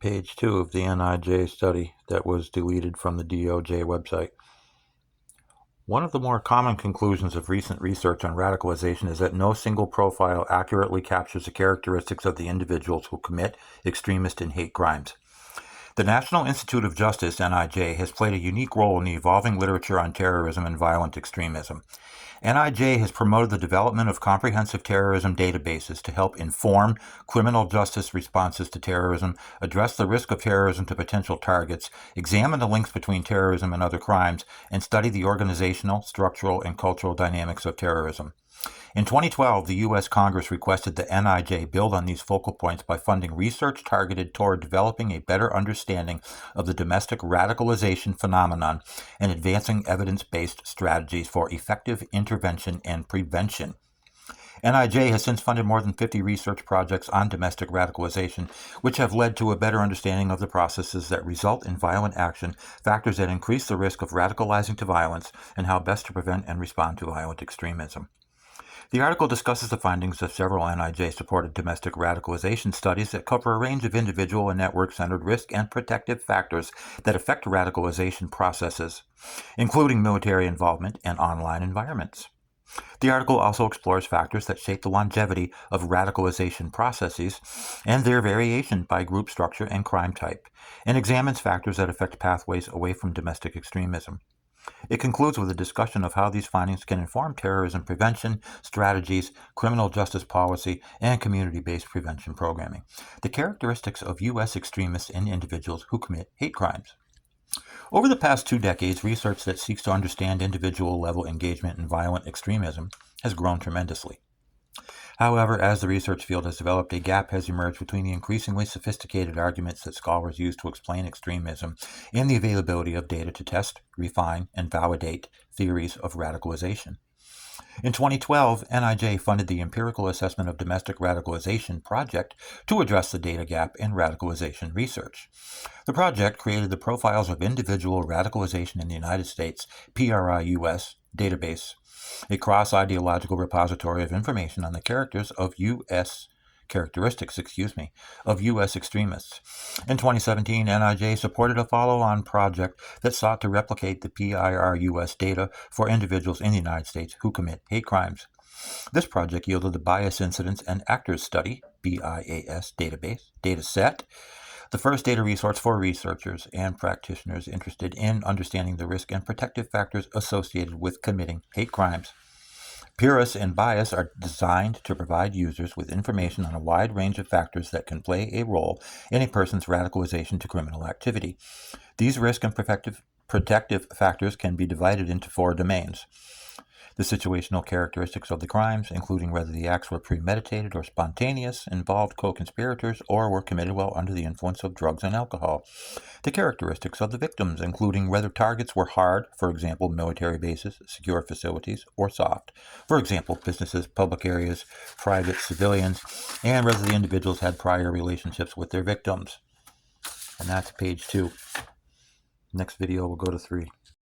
Page 2 of the NIJ study that was deleted from the DOJ website. One of the more common conclusions of recent research on radicalization is that no single profile accurately captures the characteristics of the individuals who commit extremist and hate crimes. The National Institute of Justice, NIJ, has played a unique role in the evolving literature on terrorism and violent extremism. NIJ has promoted the development of comprehensive terrorism databases to help inform criminal justice responses to terrorism, address the risk of terrorism to potential targets, examine the links between terrorism and other crimes, and study the organizational, structural, and cultural dynamics of terrorism. In 2012, the U.S. Congress requested the NIJ build on these focal points by funding research targeted toward developing a better understanding of the domestic radicalization phenomenon and advancing evidence-based strategies for effective intervention and prevention. NIJ has since funded more than 50 research projects on domestic radicalization, which have led to a better understanding of the processes that result in violent action, factors that increase the risk of radicalizing to violence, and how best to prevent and respond to violent extremism. The article discusses the findings of several NIJ-supported domestic radicalization studies that cover a range of individual and network-centered risk and protective factors that affect radicalization processes, including military involvement and online environments. The article also explores factors that shape the longevity of radicalization processes and their variation by group structure and crime type, and examines factors that affect pathways away from domestic extremism. It concludes with a discussion of how these findings can inform terrorism prevention strategies, criminal justice policy, and community-based prevention programming. The characteristics of U.S. extremists and individuals who commit hate crimes. Over the past 2 decades, research that seeks to understand individual-level engagement in violent extremism has grown tremendously. However, as the research field has developed, a gap has emerged between the increasingly sophisticated arguments that scholars use to explain extremism and the availability of data to test, refine, and validate theories of radicalization. In 2012, NIJ funded the Empirical Assessment of Domestic Radicalization project to address the data gap in radicalization research. The project created the Profiles of Individual Radicalization in the United States, PRI-US, database, a cross-ideological repository of information on the characteristics of U.S. extremists. In 2017, NIJ supported a follow-on project that sought to replicate the PIR-US data for individuals in the United States who commit hate crimes. This project yielded the Bias Incidents and Actors Study, BIAS dataset, the first data resource for researchers and practitioners interested in understanding the risk and protective factors associated with committing hate crimes. PIRIS and BIAS are designed to provide users with information on a wide range of factors that can play a role in a person's radicalization to criminal activity. These risk and protective factors can be divided into 4 domains. The situational characteristics of the crimes, including whether the acts were premeditated or spontaneous, involved co-conspirators, or were committed while under the influence of drugs and alcohol. The characteristics of the victims, including whether targets were hard, for example, military bases, secure facilities, or soft, for example, businesses, public areas, private civilians, and whether the individuals had prior relationships with their victims. And that's page 2. Next video, we'll go to 3.